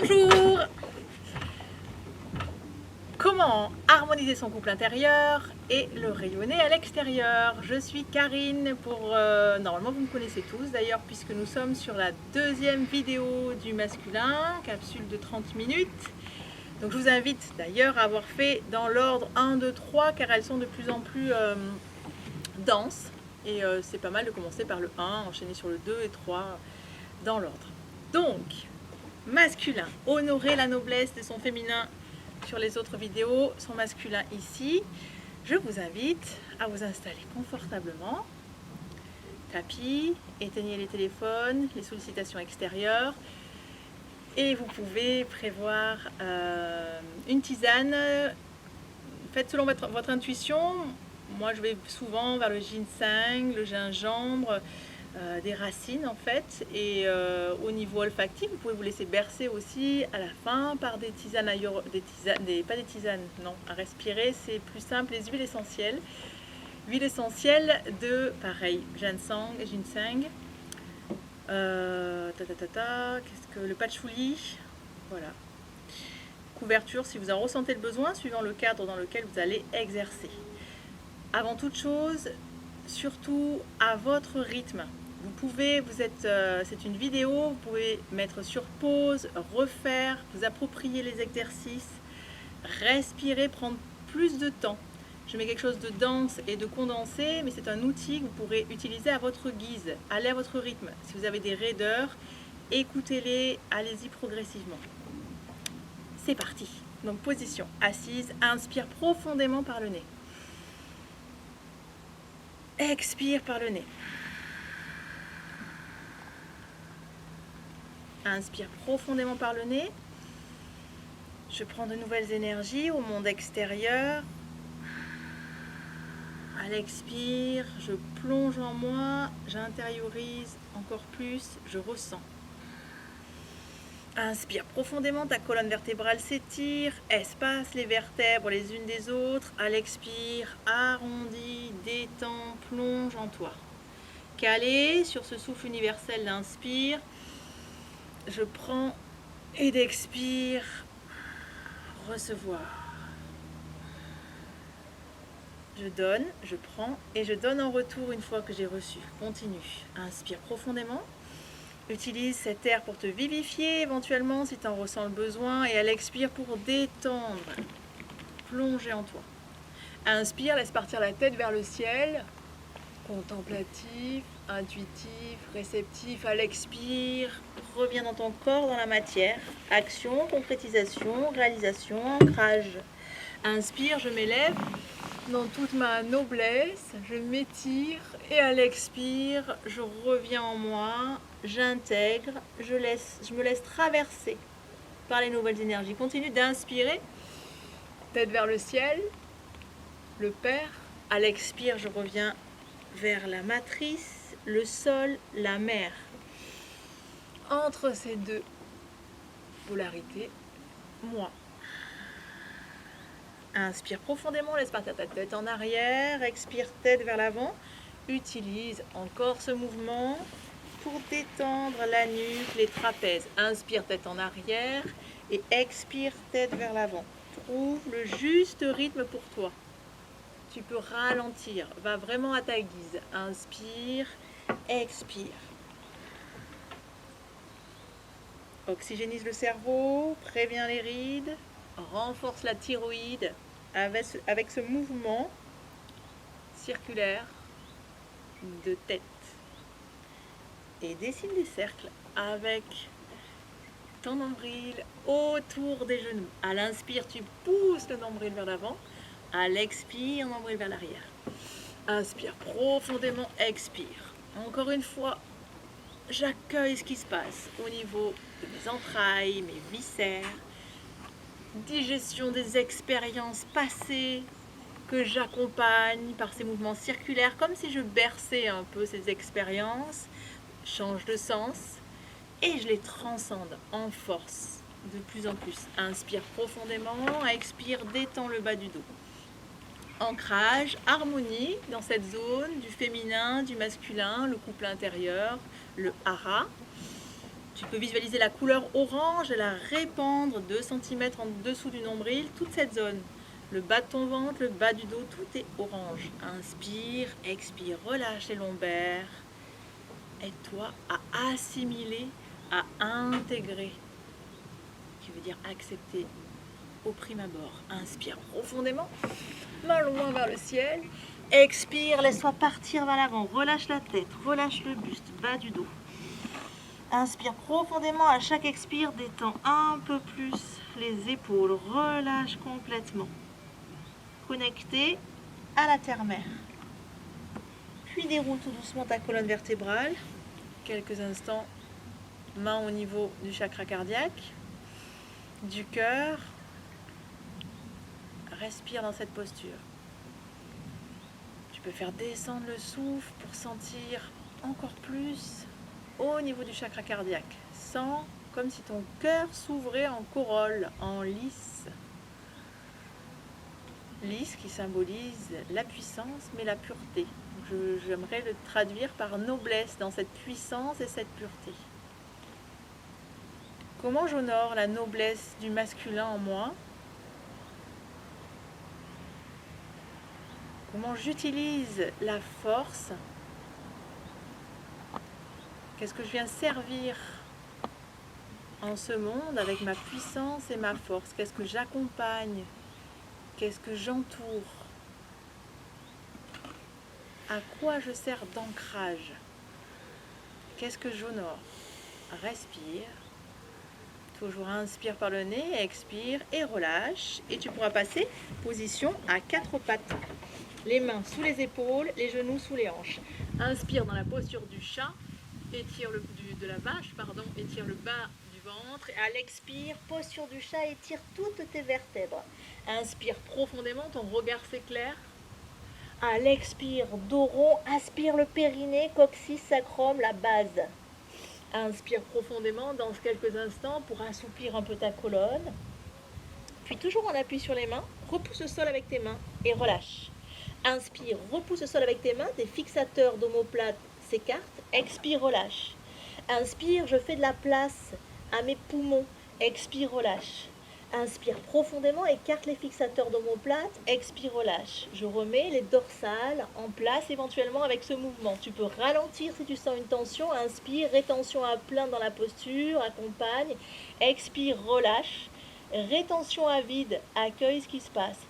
Bonjour! Comment harmoniser son couple intérieur et le rayonner à l'extérieur? Je suis Karine normalement vous me connaissez tous d'ailleurs puisque nous sommes sur la deuxième vidéo du masculin, capsule de 30 minutes. Donc je vous invite d'ailleurs à avoir fait dans l'ordre 1, 2, 3 car elles sont de plus en plus denses et c'est pas mal de commencer par le 1, enchaîner sur le 2 et 3 dans l'ordre. Donc, masculin, honorer la noblesse de son féminin sur les autres vidéos, son masculin ici. Je vous invite à vous installer confortablement. Tapis, éteignez les téléphones, les sollicitations extérieures. Et vous pouvez prévoir une tisane. Faites selon votre intuition. Moi, je vais souvent vers le ginseng, le gingembre, des racines en fait. Et au niveau olfactif, vous pouvez vous laisser bercer aussi à la fin par des tisanes, pas des tisanes, non, à respirer, c'est plus simple, les huiles essentielles. Huile essentielle de, pareil, ginseng, qu'est-ce que le patchouli, voilà. Couverture si vous en ressentez le besoin, suivant le cadre dans lequel vous allez exercer. Avant toute chose, surtout à votre rythme. Vous pouvez, c'est une vidéo, vous pouvez mettre sur pause, refaire, vous approprier les exercices, respirer, prendre plus de temps. Je mets quelque chose de dense et de condensé, mais c'est un outil que vous pourrez utiliser à votre guise. Allez à votre rythme. Si vous avez des raideurs, écoutez-les, allez-y progressivement. C'est parti. Donc position assise, inspire profondément par le nez. Expire par le nez. Inspire profondément par le nez. Je prends de nouvelles énergies au monde extérieur. À l'expire, je plonge en moi, j'intériorise encore plus, je ressens. Inspire profondément, ta colonne vertébrale s'étire, espace les vertèbres les unes des autres. À l'expire, arrondis, détends, plonge en toi. Calé sur ce souffle universel d'inspire, je prends et d'expire, recevoir. Je donne, je prends et je donne en retour une fois que j'ai reçu. Continue. Inspire profondément. Utilise cet air pour te vivifier éventuellement si tu en ressens le besoin. Et à l'expire pour détendre. Plonger en toi. Inspire, laisse partir la tête vers le ciel. Contemplatif, intuitif, réceptif. À l'expire, reviens dans ton corps, dans la matière. Action, concrétisation, réalisation, ancrage. Inspire, je m'élève dans toute ma noblesse, je m'étire et à l'expire, je reviens en moi, j'intègre, je me laisse traverser par les nouvelles énergies. Continue d'inspirer, tête vers le ciel, le Père. À l'expire, je reviens vers la matrice, le sol, la mer. Entre ces deux polarités, moi. Inspire profondément, laisse partir ta tête en arrière, expire tête vers l'avant. Utilise encore ce mouvement pour détendre la nuque, les trapèzes. Inspire tête en arrière et expire tête vers l'avant. Trouve le juste rythme pour toi. Tu peux ralentir, va vraiment à ta guise. Inspire, expire. Oxygénise le cerveau, préviens les rides, renforce la thyroïde avec ce mouvement circulaire de tête. Et dessine des cercles avec ton nombril autour des genoux. À l'inspire, tu pousses le nombril vers l'avant. À l'expire, nombril vers l'arrière. Inspire profondément, expire. Encore une fois, j'accueille ce qui se passe au niveau de mes entrailles, mes viscères. Digestion des expériences passées que j'accompagne par ces mouvements circulaires, comme si je berçais un peu ces expériences, change de sens et je les transcende en force de plus en plus. Inspire profondément, expire, détends le bas du dos. Ancrage, harmonie dans cette zone du féminin, du masculin, le couple intérieur, le hara. Tu peux visualiser la couleur orange et la répandre 2 cm en dessous du nombril, toute cette zone. Le bas de ton ventre, le bas du dos, tout est orange. Inspire, expire, relâche les lombaires. Aide-toi à assimiler, à intégrer, qui veut dire accepter au prime abord. Inspire profondément, main loin vers le ciel. Expire, laisse-toi partir vers l'avant. Relâche la tête, relâche le buste, bas du dos. Inspire profondément, à chaque expire, détends un peu plus les épaules. Relâche complètement. Connecté à la terre-mère. Puis déroule tout doucement ta colonne vertébrale. Quelques instants, main au niveau du chakra cardiaque, du cœur. Respire dans cette posture. Tu peux faire descendre le souffle pour sentir encore plus au niveau du chakra cardiaque. Sens comme si ton cœur s'ouvrait en corolle, en lys. Lys qui symbolise la puissance mais la pureté. J'aimerais le traduire par noblesse dans cette puissance et cette pureté. Comment j'honore la noblesse du masculin en moi? Comment j'utilise la force? Qu'est-ce que je viens servir en ce monde avec ma puissance et ma force? Qu'est-ce que j'accompagne? Qu'est-ce que j'entoure? À quoi je sers d'ancrage? Qu'est-ce que j'honore? Respire. Toujours inspire par le nez, expire et relâche. Et tu pourras passer position à 4 pattes. Les mains sous les épaules, les genoux sous les hanches. Inspire dans la posture du chat, étire de la vache, étire le bas du ventre. Et à l'expire, posture du chat, étire toutes tes vertèbres. Inspire profondément, ton regard s'éclaire. À l'expire, dos rond, aspire le périnée, coccyx, sacrum, la base. Inspire profondément, danse quelques instants pour assouplir un peu ta colonne. Puis toujours en appui sur les mains, repousse le sol avec tes mains et relâche. Inspire, repousse le sol avec tes mains, tes fixateurs d'omoplate s'écartent. Expire, relâche. Inspire, je fais de la place à mes poumons. Expire, relâche. Inspire profondément, écarte les fixateurs d'omoplate. Expire, relâche. Je remets les dorsales en place éventuellement avec ce mouvement. Tu peux ralentir si tu sens une tension. Inspire, rétention à plein dans la posture, accompagne. Expire, relâche. Rétention à vide, accueille ce qui se passe.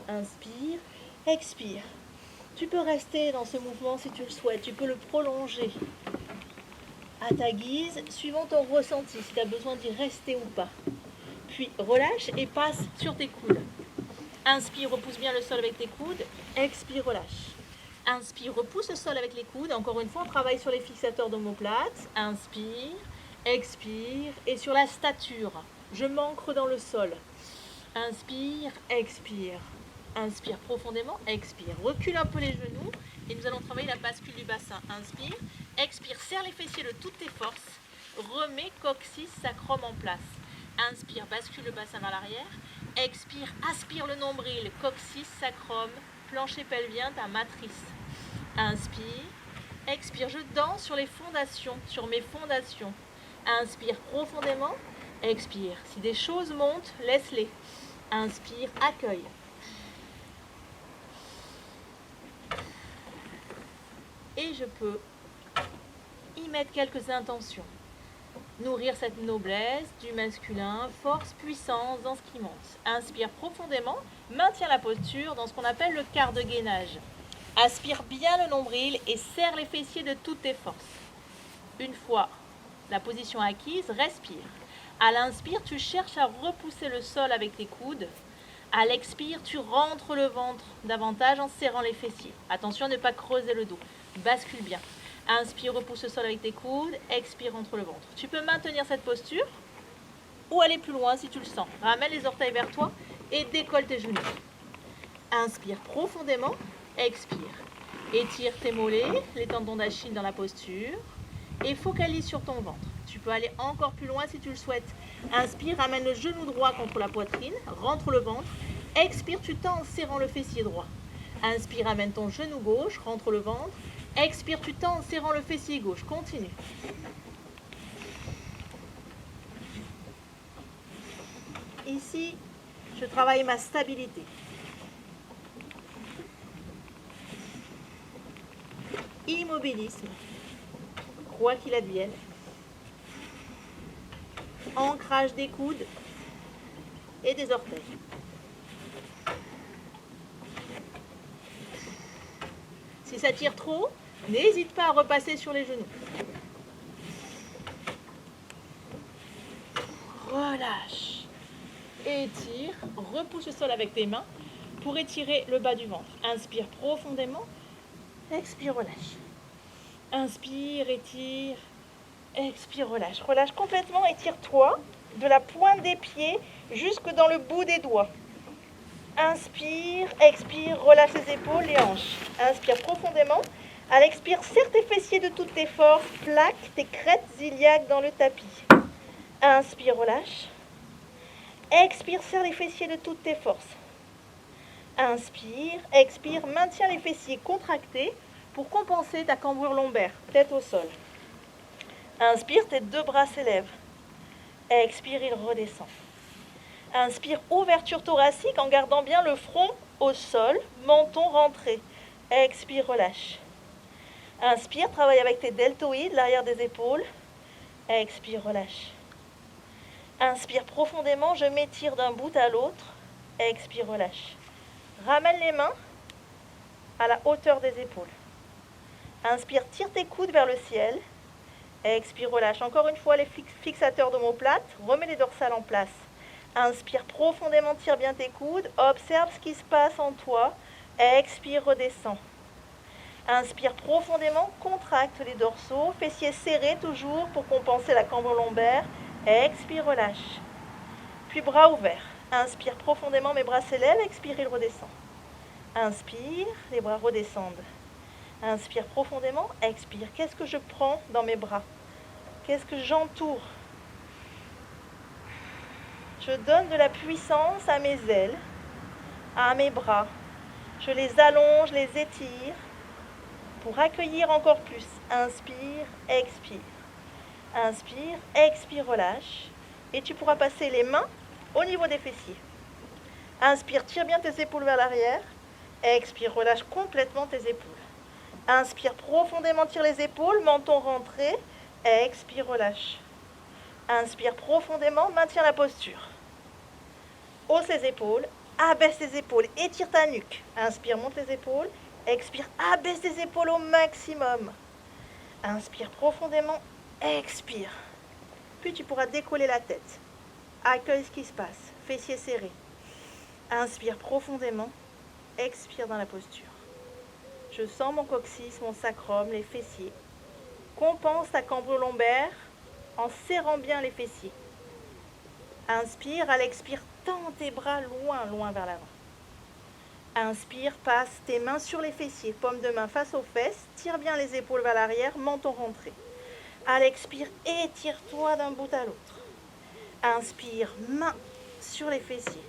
Inspire. Expire. Tu peux rester dans ce mouvement si tu le souhaites. Tu peux le prolonger à ta guise, suivant ton ressenti, si tu as besoin d'y rester ou pas. Puis relâche et passe sur tes coudes. Inspire, repousse bien le sol avec tes coudes. Expire, relâche. Inspire, repousse le sol avec les coudes. Encore une fois, on travaille sur les fixateurs d'omoplate. Inspire, expire. Et sur la stature, je m'ancre dans le sol. Inspire, expire. Inspire profondément, expire. Recule un peu les genoux et nous allons travailler la bascule du bassin. Inspire, expire, serre les fessiers de toutes tes forces. Remets coccyx, sacrum en place. Inspire, bascule le bassin vers l'arrière. Expire, aspire le nombril, coccyx, sacrum, plancher pelvien, ta matrice. Inspire, expire, je danse sur les fondations, sur mes fondations. Inspire profondément, expire. Si des choses montent, laisse-les. Inspire, accueille. Et je peux y mettre quelques intentions. Nourrir cette noblesse du masculin, force, puissance dans ce qui monte. Inspire profondément, maintiens la posture dans ce qu'on appelle le quart de gainage. Aspire bien le nombril et serre les fessiers de toutes tes forces. Une fois la position acquise, respire. À l'inspire, tu cherches à repousser le sol avec tes coudes. À l'expire, tu rentres le ventre davantage en serrant les fessiers. Attention à ne pas creuser le dos. Bascule bien. Inspire, repousse le sol avec tes coudes. Expire, rentre le ventre. Tu peux maintenir cette posture ou aller plus loin si tu le sens. Ramène les orteils vers toi et décolle tes genoux. Inspire profondément. Expire. Étire tes mollets, les tendons d'Achille dans la posture et focalise sur ton ventre. Tu peux aller encore plus loin si tu le souhaites. Inspire, ramène le genou droit contre la poitrine, rentre le ventre. Expire, tu tends en serrant le fessier droit. Inspire, ramène ton genou gauche, rentre le ventre. Expire, tu tends en serrant le fessier gauche. Continue. Ici, je travaille ma stabilité. Immobilisme, quoi qu'il advienne. Ancrage des coudes et des orteils. Si ça tire trop, n'hésite pas à repasser sur les genoux. Relâche. Étire. Repousse le sol avec tes mains pour étirer le bas du ventre. Inspire profondément. Expire, relâche. Inspire, étire. Expire, relâche. Relâche complètement, étire-toi de la pointe des pieds jusque dans le bout des doigts. Inspire, expire, relâche les épaules, les hanches. Inspire profondément. À l'expire, serre tes fessiers de toutes tes forces, plaque tes crêtes iliaques dans le tapis. Inspire, relâche. Expire, serre les fessiers de toutes tes forces. Inspire, expire, maintiens les fessiers contractés pour compenser ta cambrure lombaire, tête au sol. Inspire, tes deux bras s'élèvent. Expire, il redescend. Inspire, ouverture thoracique en gardant bien le front au sol, menton rentré. Expire, relâche. Inspire, travaille avec tes deltoïdes, l'arrière des épaules. Expire, relâche. Inspire profondément, je m'étire d'un bout à l'autre. Expire, relâche. Ramène les mains à la hauteur des épaules. Inspire, tire tes coudes vers le ciel. Expire, relâche. Encore une fois, les fixateurs d'omoplate. Remets les dorsales en place. Inspire profondément, tire bien tes coudes. Observe ce qui se passe en toi. Expire, redescends. Inspire profondément, contracte les dorsaux. Fessiers serrés toujours pour compenser la cambrure lombaire. Expire, relâche. Puis bras ouverts. Inspire profondément, mes bras s'élèvent. Expire, ils redescendent. Inspire, les bras redescendent. Inspire profondément, expire. Qu'est-ce que je prends dans mes bras? Qu'est-ce que j'entoure? Je donne de la puissance à mes ailes, à mes bras. Je les allonge, les étire pour accueillir encore plus. Inspire, expire. Inspire, expire, relâche. Et tu pourras passer les mains au niveau des fessiers. Inspire, tire bien tes épaules vers l'arrière. Expire, relâche complètement tes épaules. Inspire profondément, tire les épaules, menton rentré. Expire, relâche. Inspire profondément, maintiens la posture. Hausse les épaules, abaisse les épaules, étire ta nuque. Inspire, monte les épaules. Expire, abaisse les épaules au maximum. Inspire profondément, expire. Puis tu pourras décoller la tête. Accueille ce qui se passe, fessiers serrés. Inspire profondément, expire dans la posture. Je sens mon coccyx, mon sacrum, les fessiers. Compense ta cambrure lombaire en serrant bien les fessiers. Inspire, à l'expire, tends tes bras loin, loin vers l'avant. Inspire, passe tes mains sur les fessiers, paume de main face aux fesses, tire bien les épaules vers l'arrière, menton rentré. À l'expire, étire-toi d'un bout à l'autre. Inspire, main sur les fessiers.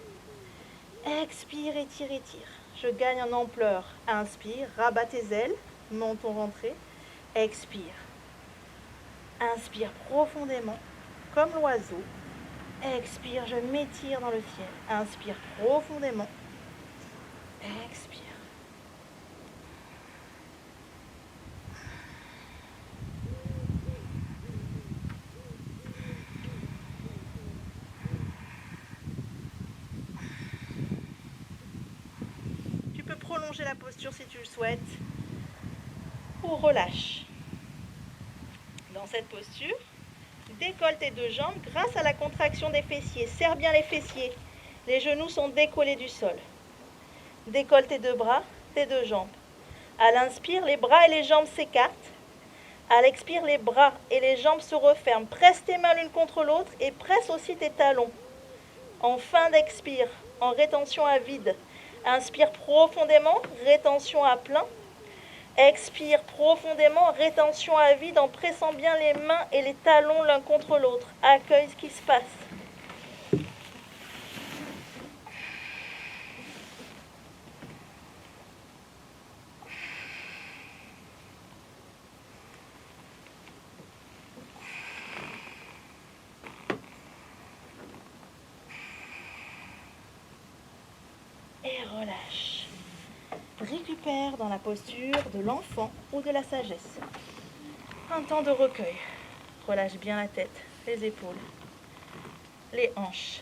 Expire, étire, étire. Je gagne en ampleur. Inspire, rabat tes ailes, menton rentré. Expire. Inspire profondément, comme l'oiseau. Expire, je m'étire dans le ciel. Inspire profondément. Expire. Tu peux prolonger la posture si tu le souhaites. Ou relâche. Dans cette posture, décolle tes deux jambes grâce à la contraction des fessiers. Serre bien les fessiers. Les genoux sont décollés du sol. Décolle tes deux bras, tes deux jambes. À l'inspire, les bras et les jambes s'écartent. À l'expire, les bras et les jambes se referment. Presse tes mains l'une contre l'autre et presse aussi tes talons. En fin d'expire, en rétention à vide. Inspire profondément, rétention à plein. Expire profondément, rétention à vide en pressant bien les mains et les talons l'un contre l'autre. Accueille ce qui se passe. relâche. Récupère dans la posture de l'enfant ou de la sagesse. Un temps de recueil. Relâche bien la tête, les épaules, les hanches.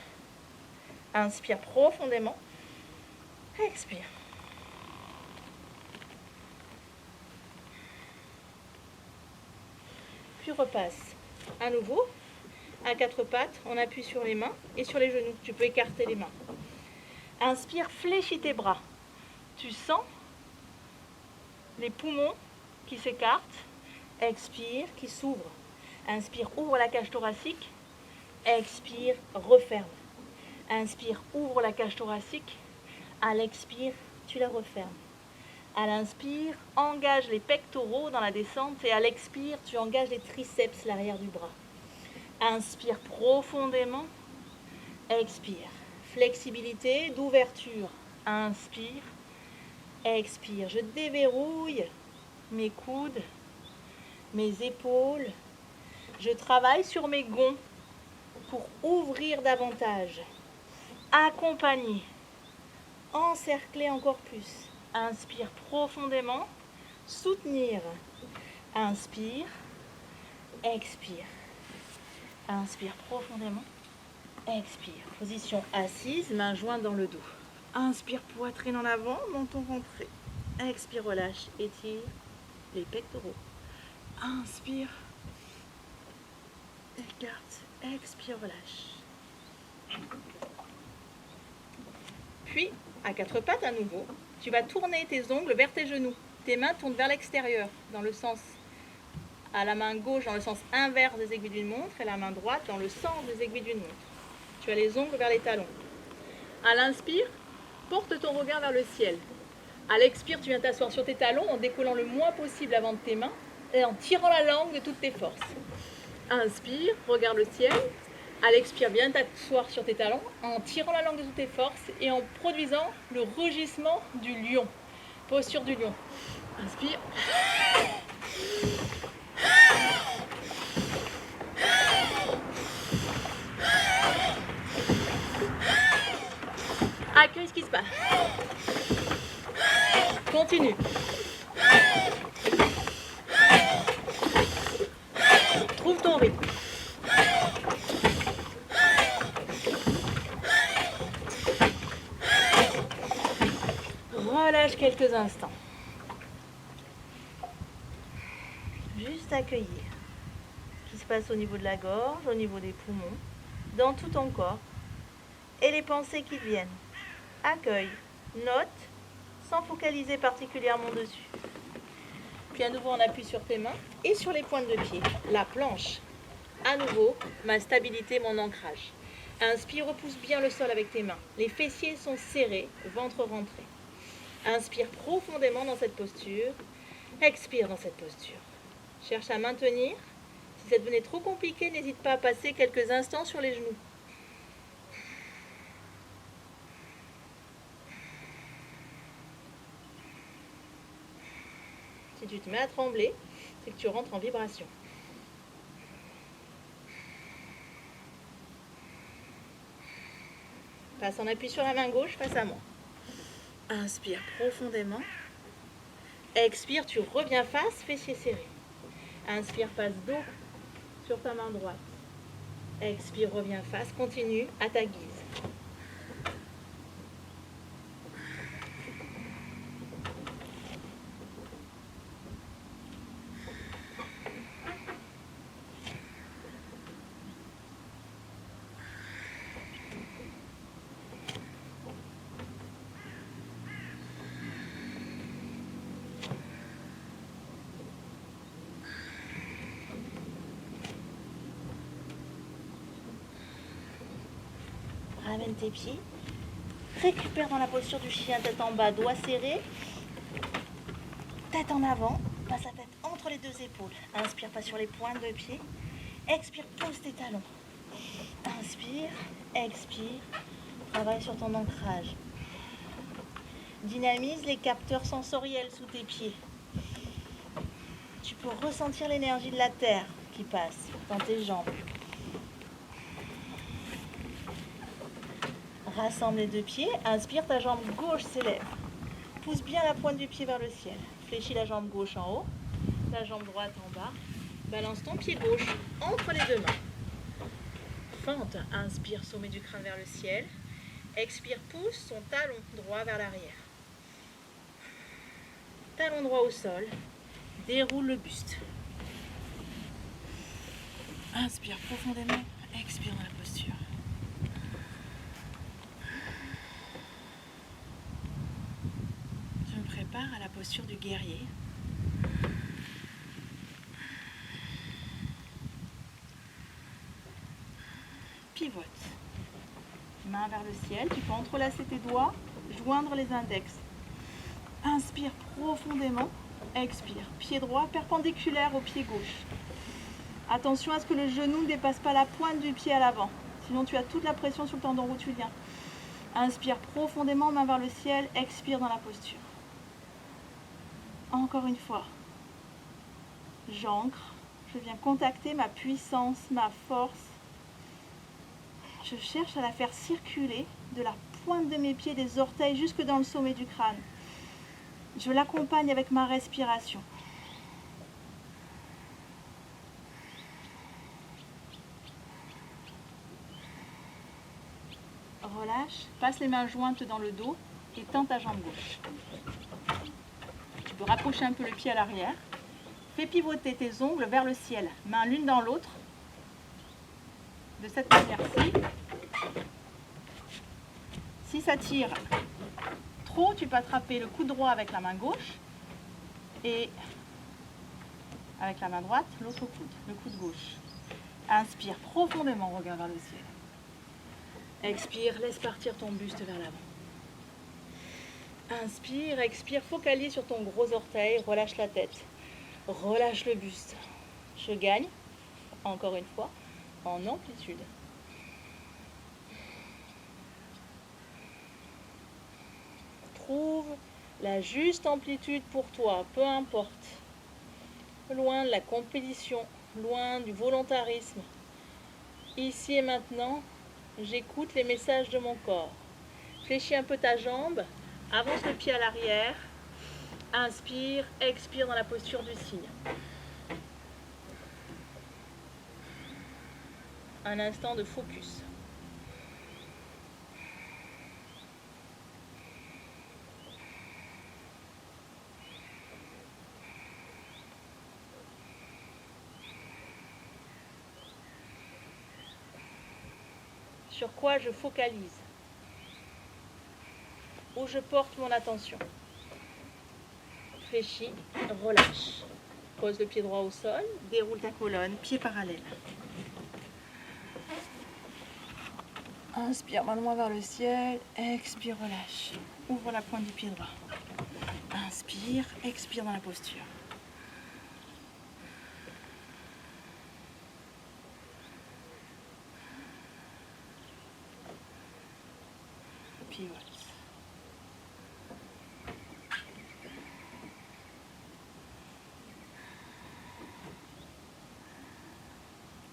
Inspire profondément. Expire. Puis repasse à nouveau à quatre pattes. On appuie sur les mains et sur les genoux. Tu peux écarter les mains. Inspire, fléchis tes bras. Tu sens les poumons qui s'écartent. Expire, qui s'ouvre. Inspire, ouvre la cage thoracique. Expire, referme. Inspire, ouvre la cage thoracique. À l'expire, tu la refermes. À l'inspire, engage les pectoraux dans la descente et à l'expire, tu engages les triceps, l'arrière du bras. Inspire profondément. Expire. Flexibilité d'ouverture. Inspire. Expire. Je déverrouille mes coudes, mes épaules. Je travaille sur mes gonds pour ouvrir davantage. Accompagner. Encercler encore plus. Inspire profondément. Soutenir. Inspire. Expire. Inspire profondément. Expire. Position assise, main jointe dans le dos. Inspire, poitrine en avant, menton rentré. Expire, relâche, étire les pectoraux. Inspire. Écarte. Expire, relâche. Puis, à quatre pattes à nouveau, tu vas tourner tes ongles vers tes genoux. Tes mains tournent vers l'extérieur, dans le sens, à la main gauche dans le sens inverse des aiguilles d'une montre et la main droite dans le sens des aiguilles d'une montre. Tu as les ongles vers les talons. À l'inspire, porte ton regard vers le ciel. À l'expire, tu viens t'asseoir sur tes talons en décollant le moins possible avant de tes mains et en tirant la langue de toutes tes forces. Inspire, regarde le ciel. À l'expire, viens t'asseoir sur tes talons en tirant la langue de toutes tes forces et en produisant le rugissement du lion. Posture du lion. Inspire. Accueille ce qui se passe. Continue. Trouve ton rythme. Relâche quelques instants. Juste accueillir ce qui se passe au niveau de la gorge, au niveau des poumons, dans tout ton corps et les pensées qui viennent. Accueille, note, sans focaliser particulièrement dessus. Puis à nouveau, on appuie sur tes mains et sur les pointes de pied. La planche. À nouveau, ma stabilité, mon ancrage. Inspire, repousse bien le sol avec tes mains. Les fessiers sont serrés, ventre rentré. Inspire profondément dans cette posture. Expire dans cette posture. Cherche à maintenir. Si ça devenait trop compliqué, n'hésite pas à passer quelques instants sur les genoux. Si tu te mets à trembler, c'est que tu rentres en vibration. Passe en appui sur la main gauche face à moi. Inspire profondément. Expire, tu reviens face, fessiers serrés. Inspire, passe dos sur ta main droite. Expire, reviens face, continue à ta guise. Ramène tes pieds. Récupère dans la posture du chien, tête en bas, doigts serrés. Tête en avant. Passe la tête entre les deux épaules. Inspire, pas sur les pointes de pied. Expire, pose tes talons. Inspire, expire. Travaille sur ton ancrage. Dynamise les capteurs sensoriels sous tes pieds. Tu peux ressentir l'énergie de la terre qui passe dans tes jambes. Rassemble les deux pieds. Inspire, ta jambe gauche s'élève. Pousse bien la pointe du pied vers le ciel. Fléchis la jambe gauche en haut, la jambe droite en bas. Balance ton pied gauche entre les deux mains. Fente. Inspire, sommet du crâne vers le ciel. Expire, pousse son talon droit vers l'arrière. Talon droit au sol. Déroule le buste. Inspire profondément. Expire dans la posture. Je me prépare à la posture du guerrier. Pivote. Main vers le ciel. Tu peux entrelacer tes doigts, joindre les index. Inspire profondément. Expire. Pied droit perpendiculaire au pied gauche. Attention à ce que le genou ne dépasse pas la pointe du pied à l'avant. Sinon tu as toute la pression sur le tendon rotulien. Inspire profondément, main vers le ciel. Expire dans la posture. Encore une fois. J'ancre. Je viens contacter ma puissance, ma force. Je cherche à la faire circuler de la pointe de mes pieds, des orteils jusque dans le sommet du crâne. Je l'accompagne avec ma respiration. Relâche, passe les mains jointes dans le dos et tends ta jambe gauche. Tu peux rapprocher un peu le pied à l'arrière. Fais pivoter tes ongles vers le ciel, mains l'une dans l'autre. De cette manière-ci. Si ça tire trop, tu peux attraper le coude droit avec la main gauche et avec la main droite, l'autre coude, le coude gauche. Inspire profondément, regarde vers le ciel. Expire, laisse partir ton buste vers l'avant. Inspire, expire, focalise sur ton gros orteil, relâche la tête, relâche le buste. Je gagne, encore une fois, en amplitude. Trouve la juste amplitude pour toi, peu importe. Loin de la compétition, loin du volontarisme. Ici et maintenant, j'écoute les messages de mon corps. Fléchis un peu ta jambe, avance le pied à l'arrière. Inspire, expire dans la posture du cygne. Un instant de focus. Sur quoi je focalise? Où je porte mon attention? Fléchis, relâche. Pose le pied droit au sol, déroule ta colonne, pied parallèle. Inspire, main loin vers le ciel, expire, relâche. Ouvre la pointe du pied droit. Inspire, expire dans la posture. Pivote.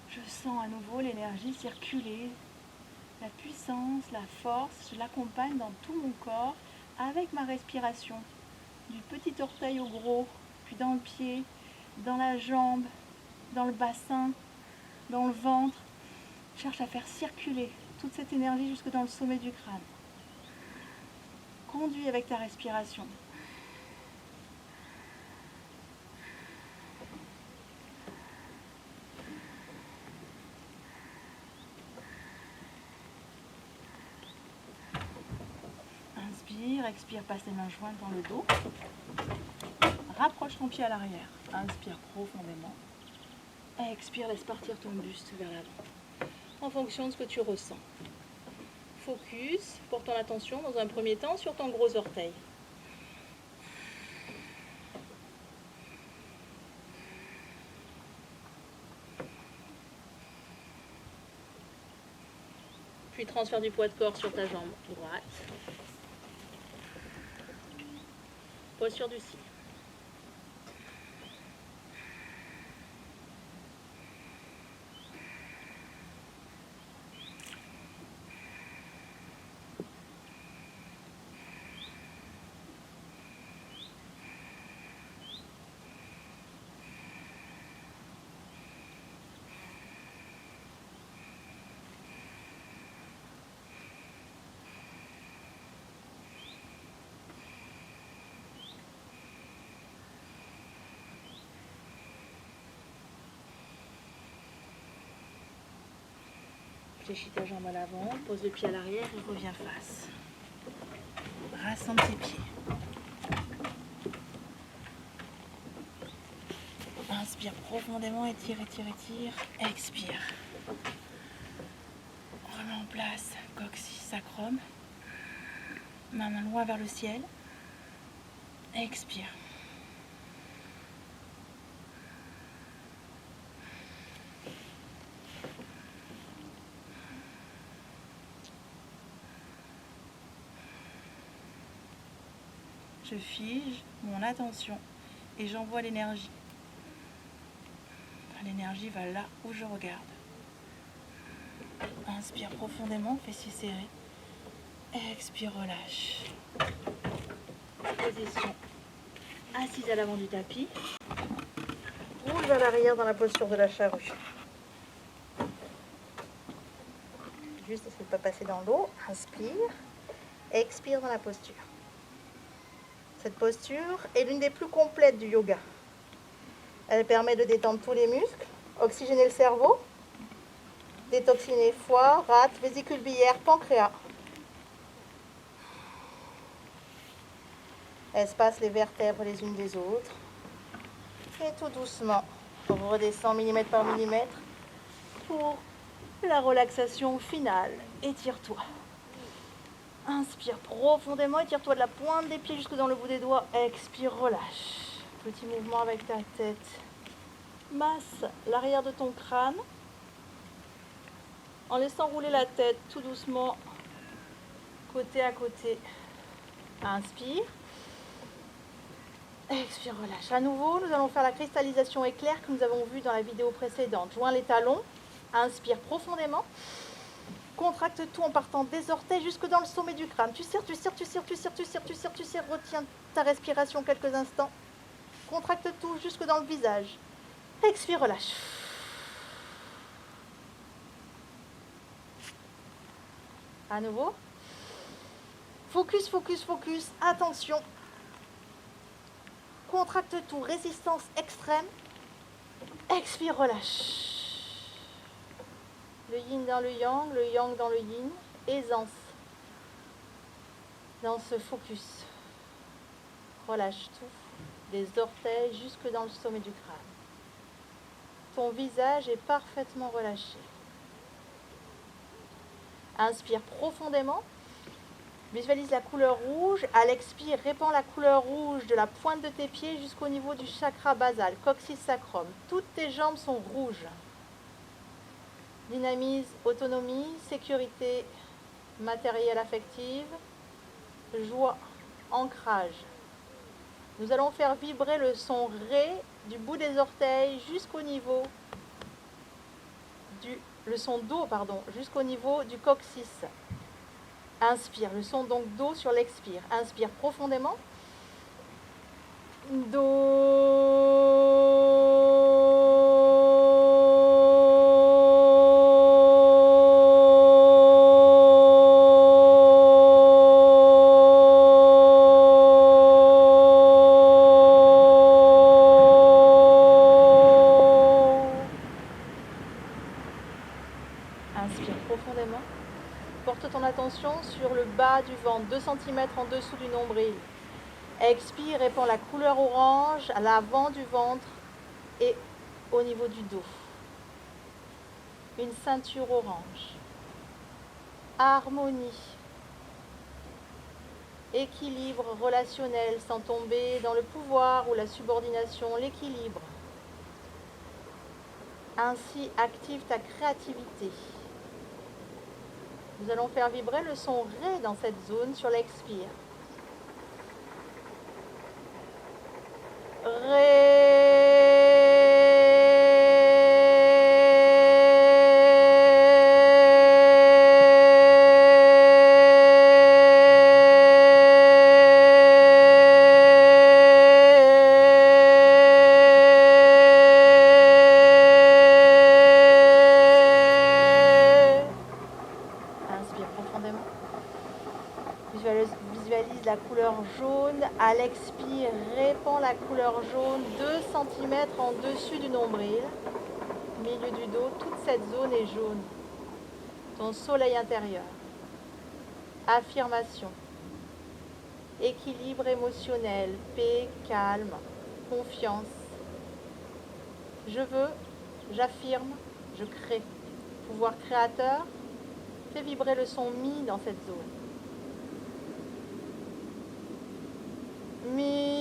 Je sens à nouveau l'énergie circuler, la puissance, la force. Je l'accompagne dans tout mon corps avec ma respiration. Du petit orteil au gros, puis dans le pied, dans la jambe, dans le bassin, dans le ventre. Je cherche à faire circuler toute cette énergie jusque dans le sommet du crâne. Conduis avec ta respiration. Inspire, expire, passe les mains jointes dans le dos. Rapproche ton pied à l'arrière. Inspire profondément. Expire, laisse partir ton buste vers l'avant. En fonction de ce que tu ressens. Focus, porte ton attention dans un premier temps sur ton gros orteil. Puis transfert du poids de corps sur ta jambe droite. Posture du cygne. Réfléchis ta jambe à l'avant, pose le pied à l'arrière et reviens face. Rassemble tes pieds. Inspire profondément, étire, étire, étire. Expire. Remets en place coccyx, sacrum. Main loin vers le ciel. Expire. Je fige mon attention et j'envoie l'énergie. L'énergie va là où je regarde. Inspire profondément, fessiers serrés. Expire, relâche. Position assise à l'avant du tapis. Roule vers l'arrière dans la posture de la charrue. Juste essaye de ne pas passer dans l'eau. Inspire. Expire dans la posture. Cette posture est l'une des plus complètes du yoga. Elle permet de détendre tous les muscles, oxygéner le cerveau, détoxiner foie, rate, vésicule biliaire, pancréas. Espace les vertèbres les unes des autres. Et tout doucement, on redescend millimètre par millimètre pour la relaxation finale. Étire-toi. Inspire profondément, étire-toi de la pointe des pieds jusque dans le bout des doigts. Expire, relâche. Petit mouvement avec ta tête. Masse l'arrière de ton crâne en laissant rouler la tête tout doucement, côté à côté. Inspire. Expire, relâche. À nouveau, nous allons faire la cristallisation éclair que nous avons vue dans la vidéo précédente. Joins les talons. Inspire profondément. Contracte tout en partant des orteils jusque dans le sommet du crâne. Tu serres, tu serres, tu serres, tu serres, tu serres, tu serres, tu serres. Retiens ta respiration quelques instants. Contracte tout jusque dans le visage. Expire, relâche. À nouveau. Focus, focus, focus. Attention. Contracte tout. Résistance extrême. Expire, relâche. Le yin dans le yang dans le yin. Aisance. Dans ce focus. Relâche tout. Des orteils jusque dans le sommet du crâne. Ton visage est parfaitement relâché. Inspire profondément. Visualise la couleur rouge. À l'expire, répand la couleur rouge de la pointe de tes pieds jusqu'au niveau du chakra basal, coccyx sacrum. Toutes tes jambes sont rouges. Dynamise, autonomie, sécurité matérielle affective, joie, ancrage. Nous allons faire vibrer le son Ré du bout des orteils jusqu'au niveau le son Do, jusqu'au niveau du coccyx. Inspire, le son donc Do sur l'expire. Inspire profondément. Do. Inspire profondément. Porte ton attention sur le bas du ventre, 2 cm en dessous du nombril. Expire, répand la couleur orange à l'avant du ventre et au niveau du dos. Une ceinture orange. Harmonie. Équilibre relationnel sans tomber dans le pouvoir ou la subordination, l'équilibre. Ainsi, active ta créativité. Nous allons faire vibrer le son Ré dans cette zone sur l'expire. Inspire profondément. Visualise la couleur jaune. À l'expire, répand la couleur jaune 2 cm en dessus du nombril. Milieu du dos, toute cette zone est jaune. ton soleil intérieur. Affirmation. Équilibre émotionnel, paix, calme, confiance. Je veux, j'affirme, je crée. Pouvoir créateur, fais vibrer le son Mi dans cette zone. Mi.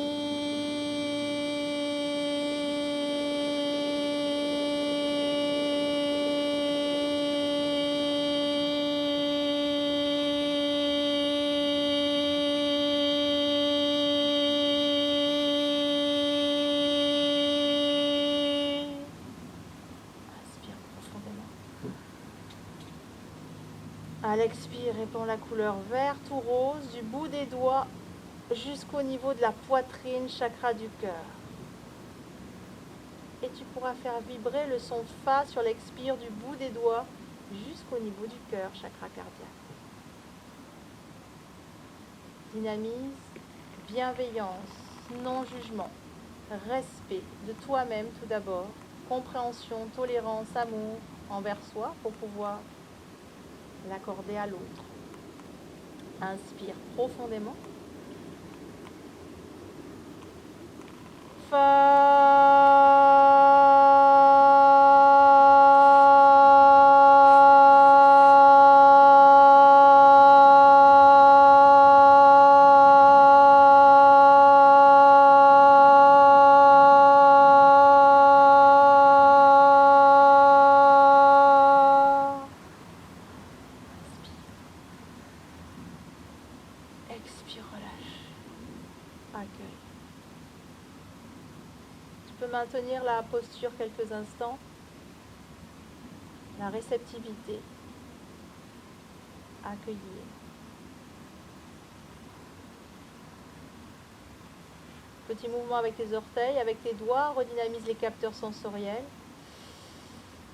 À l'expire, répand la couleur verte ou rose du bout des doigts jusqu'au niveau de la poitrine, chakra du cœur. Et tu pourras faire vibrer le son Fa sur l'expire du bout des doigts jusqu'au niveau du cœur, chakra cardiaque. Dynamisme, bienveillance, non-jugement, respect de toi-même tout d'abord, compréhension, tolérance, amour envers soi pour pouvoir l'accorder à l'autre. Inspire profondément. Expire, relâche. Accueille. Tu peux maintenir la posture quelques instants. La réceptivité. Accueillir. Petit mouvement avec tes orteils, avec tes doigts, redynamise les capteurs sensoriels.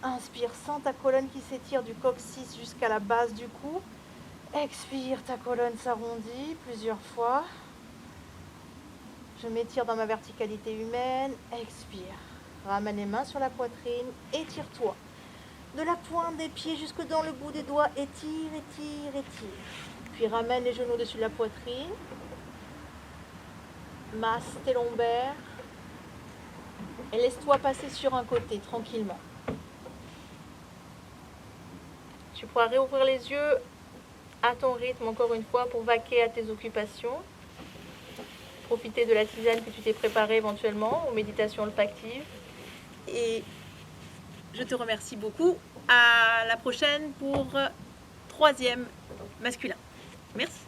Inspire, sens ta colonne qui s'étire du coccyx jusqu'à la base du cou. Expire, ta colonne s'arrondit plusieurs fois. Je m'étire dans ma verticalité humaine. Expire. Ramène les mains sur la poitrine. Étire-toi. De la pointe des pieds jusque dans le bout des doigts. Étire, étire, étire. Puis ramène les genoux au-dessus de la poitrine. Masse tes lombaires. Et laisse-toi passer sur un côté tranquillement. Tu pourras réouvrir les yeux à ton rythme encore une fois pour vaquer à tes occupations. Profiter de la tisane que tu t'es préparée éventuellement, aux méditations olfactives. Et je te remercie beaucoup. À la prochaine pour troisième masculin. Merci.